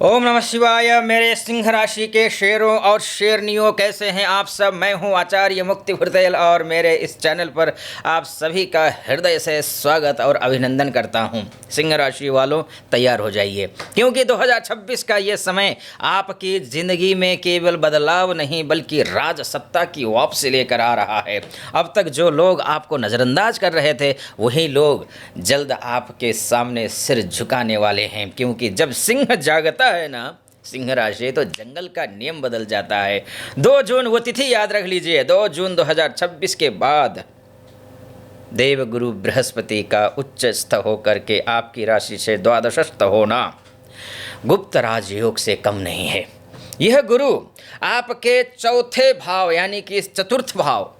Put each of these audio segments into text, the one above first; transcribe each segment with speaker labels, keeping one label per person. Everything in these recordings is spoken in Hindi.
Speaker 1: ओम नमः शिवाय। मेरे सिंह राशि के शेरों और शेरनियों, कैसे हैं आप सब। मैं हूं आचार्य मुक्ति हृदय और मेरे इस चैनल पर आप सभी का हृदय से स्वागत और अभिनंदन करता हूं। सिंह राशि वालों, तैयार हो जाइए, क्योंकि 2026 का ये समय आपकी ज़िंदगी में केवल बदलाव नहीं बल्कि राज सत्ता की वापसी लेकर आ रहा है। अब तक जो लोग आपको नज़रअंदाज कर रहे थे, वही लोग जल्द आपके सामने सिर झुकाने वाले हैं, क्योंकि जब सिंह जागता है ना, सिंह राशि, तो जंगल का नियम बदल जाता है। 2 जून वो तिथि याद रख लीजिए। 2 जून 2026 के बाद देवगुरु बृहस्पति का उच्चस्थ होकर के आपकी राशि से द्वादशस्थ होना गुप्त राजयोग से कम नहीं है। यह गुरु आपके चौथे भाव यानी कि चतुर्थ भाव,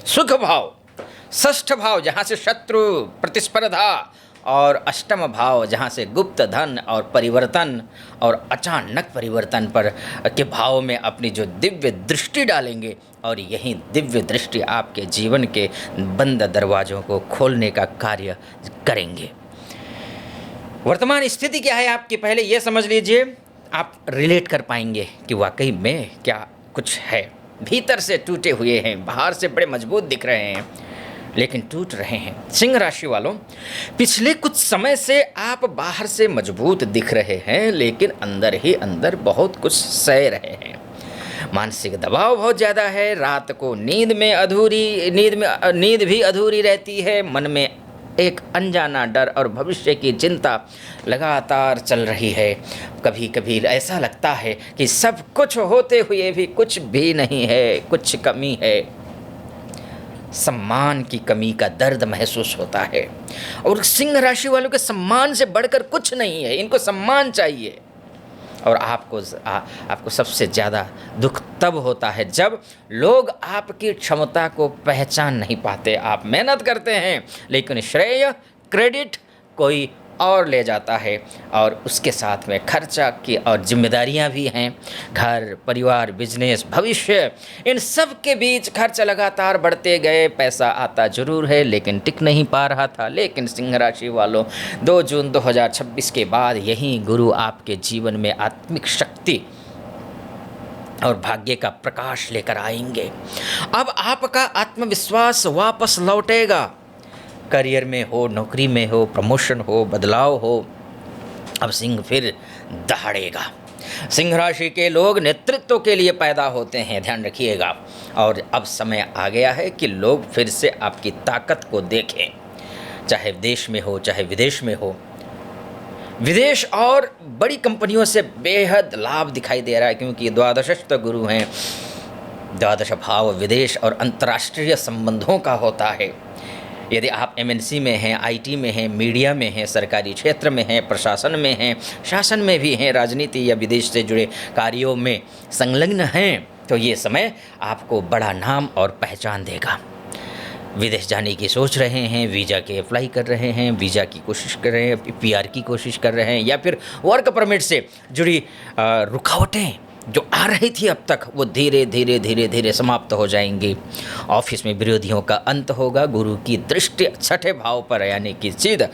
Speaker 1: सुख भाव, षष्ठ भाव जहाँ से शत्रु प्रतिस्पर्धा, और अष्टम भाव जहाँ से गुप्त धन और परिवर्तन और अचानक परिवर्तन पर के भाव में अपनी जो दिव्य दृष्टि डालेंगे, और यही दिव्य दृष्टि आपके जीवन के बंद दरवाज़ों को खोलने का कार्य करेंगे। वर्तमान स्थिति क्या है आपकी, पहले ये समझ लीजिए। आप रिलेट कर पाएंगे कि वाकई में क्या कुछ है। भीतर से टूटे हुए हैं, बाहर से बड़े मजबूत दिख रहे हैं, लेकिन टूट रहे हैं। सिंह राशि वालों, पिछले कुछ समय से आप बाहर से मजबूत दिख रहे हैं, लेकिन अंदर ही अंदर बहुत कुछ सह रहे हैं। मानसिक दबाव बहुत ज़्यादा है। रात को नींद भी अधूरी रहती है। मन में एक अनजाना डर और भविष्य की चिंता लगातार चल रही है। कभी कभी ऐसा लगता है कि सब कुछ होते हुए भी कुछ भी नहीं है, कुछ कमी है। सम्मान की कमी का दर्द महसूस होता है, और सिंह राशि वालों के सम्मान से बढ़कर कुछ नहीं है। इनको सम्मान चाहिए। और आपको सबसे ज़्यादा दुख तब होता है जब लोग आपकी क्षमता को पहचान नहीं पाते। आप मेहनत करते हैं, लेकिन श्रेय, क्रेडिट कोई और ले जाता है, और उसके साथ में खर्चा की और जिम्मेदारियां भी हैं। घर, परिवार, बिजनेस, भविष्य, इन सब के बीच खर्च लगातार बढ़ते गए। पैसा आता जरूर है, लेकिन टिक नहीं पा रहा था। लेकिन सिंह राशि वालों, 2 जून 2026 के बाद यही गुरु आपके जीवन में आत्मिक शक्ति और भाग्य का प्रकाश लेकर आएंगे। अब आपका आत्मविश्वास वापस लौटेगा। करियर में हो, नौकरी में हो, प्रमोशन हो, बदलाव हो, अब सिंह फिर दहाड़ेगा। सिंह राशि के लोग नेतृत्व के लिए पैदा होते हैं, ध्यान रखिएगा। और अब समय आ गया है कि लोग फिर से आपकी ताकत को देखें, चाहे देश में हो चाहे विदेश में हो। विदेश और बड़ी कंपनियों से बेहद लाभ दिखाई दे रहा है, क्योंकि द्वादशस्थ गुरु हैं। द्वादश भाव विदेश और अंतर्राष्ट्रीय संबंधों का होता है। यदि आप एमएनसी में हैं, आईटी में हैं, मीडिया में हैं, सरकारी क्षेत्र में हैं, प्रशासन में हैं, शासन में भी हैं, राजनीति या विदेश से जुड़े कार्यों में संलग्न हैं, तो ये समय आपको बड़ा नाम और पहचान देगा। विदेश जाने की सोच रहे हैं, वीज़ा के अप्लाई कर रहे हैं, वीज़ा की कोशिश कर रहे हैं, पीआर की कोशिश कर रहे हैं, या फिर वर्क परमिट से जुड़ी रुकावटें जो आ रही थी अब तक, वो धीरे धीरे समाप्त हो जाएंगी। ऑफिस में विरोधियों का अंत होगा। गुरु की दृष्टि छठे भाव पर, यानी कि सीधा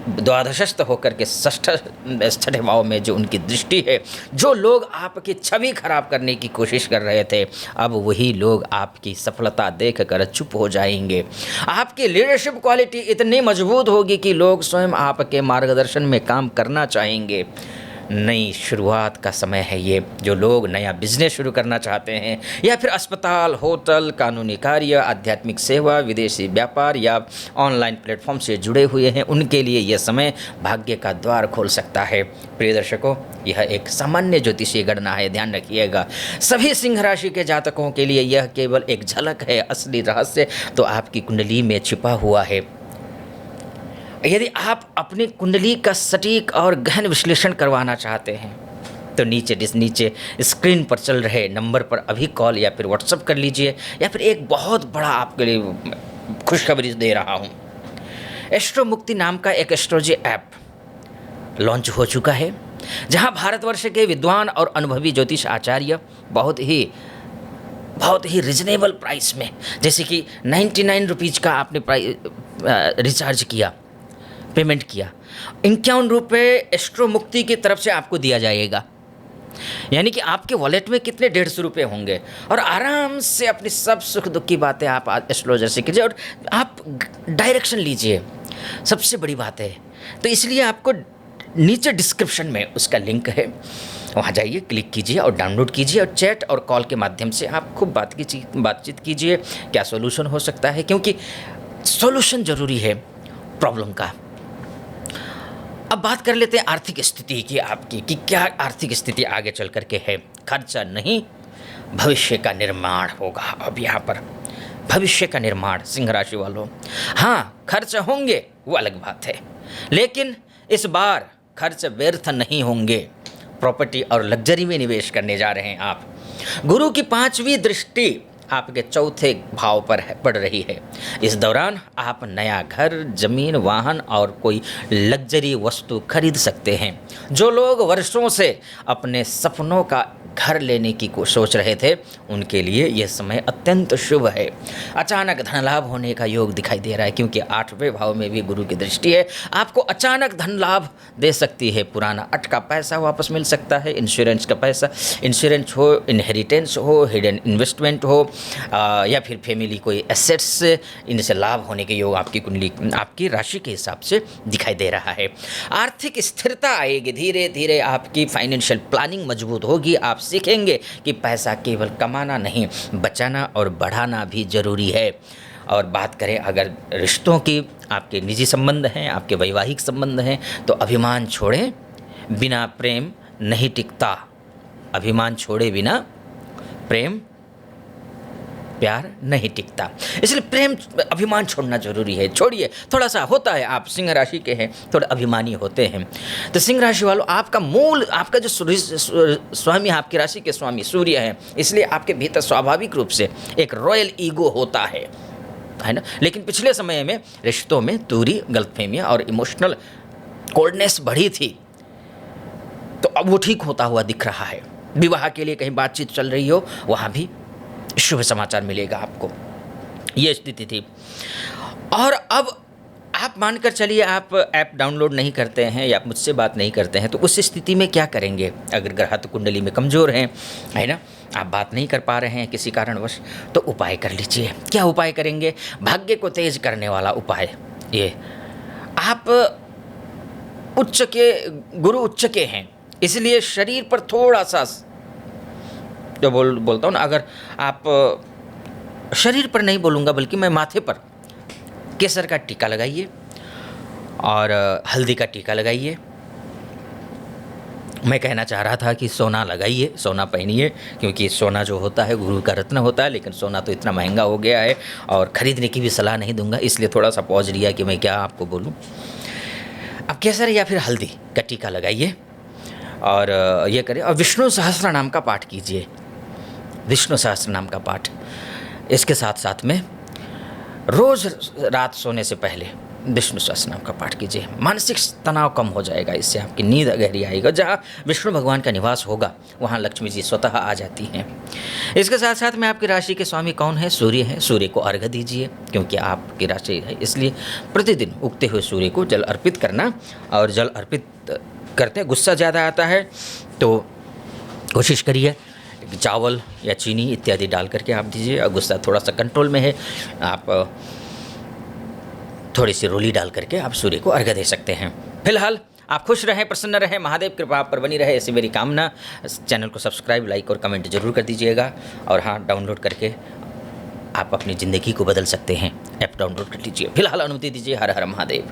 Speaker 1: द्वादशस्थ होकर के छठे भाव में जो उनकी दृष्टि है, जो लोग आपकी छवि खराब करने की कोशिश कर रहे थे, अब वही लोग आपकी सफलता देखकर चुप हो जाएंगे। आपकी लीडरशिप क्वालिटी इतनी मजबूत होगी कि लोग स्वयं आपके मार्गदर्शन में काम करना चाहेंगे। नई शुरुआत का समय है ये। जो लोग नया बिजनेस शुरू करना चाहते हैं, या फिर अस्पताल, होटल, कानूनी कार्य, आध्यात्मिक सेवा, विदेशी व्यापार या ऑनलाइन प्लेटफॉर्म से जुड़े हुए हैं, उनके लिए यह समय भाग्य का द्वार खोल सकता है। प्रिय दर्शकों, यह एक सामान्य ज्योतिषीय गणना है, ध्यान रखिएगा। सभी सिंह राशि के जातकों के लिए यह केवल एक झलक है। असली रहस्य तो आपकी कुंडली में छिपा हुआ है। यदि आप अपनी कुंडली का सटीक और गहन विश्लेषण करवाना चाहते हैं, तो नीचे स्क्रीन पर चल रहे नंबर पर अभी कॉल या फिर व्हाट्सएप कर लीजिए। या फिर एक बहुत बड़ा आपके लिए खुशखबरी दे रहा हूँ। एस्ट्रो मुक्ति नाम का एक एस्ट्रोलॉजी ऐप लॉन्च हो चुका है, जहाँ भारतवर्ष के विद्वान और अनुभवी ज्योतिष आचार्य बहुत ही रिजनेबल प्राइस में, जैसे कि 99 रुपीज़ का आपने रिचार्ज किया, पेमेंट किया, 51 रुपये एस्ट्रो मुक्ति की तरफ से आपको दिया जाएगा। यानी कि आपके वॉलेट में कितने 150 रुपये होंगे, और आराम से अपनी सब सुख दुख की बातें आप एस्ट्रोलॉजर से कीजिए और आप डायरेक्शन लीजिए। सबसे बड़ी बात है, तो इसलिए आपको नीचे डिस्क्रिप्शन में उसका लिंक है, वहाँ जाइए, क्लिक कीजिए और डाउनलोड कीजिए, और चैट और कॉल के माध्यम से आप खूब बातचीत कीजिए, क्या सॉल्यूशन हो सकता है, क्योंकि सॉल्यूशन ज़रूरी है प्रॉब्लम का। अब बात कर लेते हैं आर्थिक स्थिति की आपकी, कि क्या आर्थिक स्थिति आगे चल कर के है। खर्चा नहीं, भविष्य का निर्माण होगा। अब यहाँ पर भविष्य का निर्माण सिंह राशि वालों, हाँ खर्च होंगे वो अलग बात है, लेकिन इस बार खर्च व्यर्थ नहीं होंगे। प्रॉपर्टी और लग्जरी में निवेश करने जा रहे हैं आप। गुरु की 5वीं दृष्टि आपके 4थे भाव पर पड़ रही है। इस दौरान आप नया घर, जमीन, वाहन और कोई लग्जरी वस्तु खरीद सकते हैं। जो लोग वर्षों से अपने सपनों का घर लेने की सोच रहे थे, उनके लिए यह समय अत्यंत शुभ है। अचानक धन लाभ होने का योग दिखाई दे रहा है, क्योंकि 8वें भाव में भी गुरु की दृष्टि है। आपको अचानक धन लाभ दे सकती है। पुराना अटका पैसा वापस मिल सकता है, इंश्योरेंस का पैसा, इंश्योरेंस हो, इनहेरिटेंस हो, हिडन इन्वेस्टमेंट हो, या फिर फैमिली कोई एसेट्स, इनसे लाभ होने के योग आपकी कुंडली, आपकी राशि के हिसाब से दिखाई दे रहा है। आर्थिक स्थिरता आएगी, धीरे धीरे आपकी फाइनेंशियल प्लानिंग मजबूत होगी। आप सीखेंगे कि पैसा केवल कमाना नहीं, बचाना और बढ़ाना भी जरूरी है। और बात करें अगर रिश्तों की, आपके निजी संबंध हैं, आपके वैवाहिक संबंध हैं, तो अभिमान छोड़ें, बिना प्रेम नहीं टिकता। अभिमान छोड़े बिना प्यार नहीं टिकता। इसलिए प्रेम, अभिमान छोड़ना जरूरी है। छोड़िए, थोड़ा सा होता है, आप सिंह राशि के हैं, थोड़े अभिमानी होते हैं। तो सिंह राशि वालों, आपका मूल, आपका जो स्वामी, आपकी राशि के स्वामी सूर्य हैं, इसलिए आपके भीतर स्वाभाविक रूप से एक रॉयल ईगो होता है ना। लेकिन पिछले समय में रिश्तों में दूरी, गलतफहमियाँ और इमोशनल कोल्डनेस बढ़ी थी, तो अब वो ठीक होता हुआ दिख रहा है। विवाह के लिए कहीं बातचीत चल रही हो, वहाँ भी शुभ समाचार मिलेगा आपको। ये स्थिति थी। और अब आप मानकर चलिए, आप ऐप डाउनलोड नहीं करते हैं या मुझसे बात नहीं करते हैं, तो उस स्थिति में क्या करेंगे? अगर ग्रह कुंडली में कमज़ोर हैं, है ना, आप बात नहीं कर पा रहे हैं किसी कारणवश, तो उपाय कर लीजिए। क्या उपाय करेंगे? भाग्य को तेज करने वाला उपाय ये, आप गुरु उच्च के हैं, इसलिए शरीर पर थोड़ा सा, जो बोलता हूँ ना, अगर आप शरीर पर नहीं बोलूँगा बल्कि मैं माथे पर केसर का टीका लगाइए और हल्दी का टीका लगाइए। मैं कहना चाह रहा था कि सोना लगाइए, सोना पहनिए, क्योंकि सोना जो होता है गुरु का रत्न होता है, लेकिन सोना तो इतना महंगा हो गया है और ख़रीदने की भी सलाह नहीं दूंगा, इसलिए थोड़ा सा पॉज लिया कि मैं क्या आपको बोलूँ। अब केसर या फिर हल्दी का टीका लगाइए और ये करें, और विष्णु सहस्त्र नाम का पाठ कीजिए। विष्णु सहस्त्र नाम का पाठ, इसके साथ साथ में रोज़ रात सोने से पहले विष्णु सहस्त्र नाम का पाठ कीजिए। मानसिक तनाव कम हो जाएगा, इससे आपकी नींद गहरी आएगी। जहाँ विष्णु भगवान का निवास होगा, वहाँ लक्ष्मी जी स्वतः आ जाती हैं। इसके साथ साथ में आपकी राशि के स्वामी कौन है? सूर्य है। सूर्य को अर्घ्य दीजिए, क्योंकि आपकी राशि है, इसलिए प्रतिदिन उगते हुए सूर्य को जल अर्पित करना। और जल अर्पित करते गुस्सा ज़्यादा आता है तो कोशिश करिए चावल या चीनी इत्यादि डाल करके आप दीजिए। और गुस्सा थोड़ा सा कंट्रोल में है, आप थोड़ी सी रोली डाल करके आप सूर्य को अर्घ्य दे सकते हैं। फिलहाल आप खुश रहें, प्रसन्न रहें, महादेव कृपा आप पर बनी रहे, ऐसी मेरी कामना। चैनल को सब्सक्राइब, लाइक और कमेंट जरूर कर दीजिएगा। और हाँ, डाउनलोड करके आप अपनी ज़िंदगी को बदल सकते हैं। ऐप डाउनलोड कर लीजिए। फिलहाल अनुमति दीजिए। हर हर महादेव।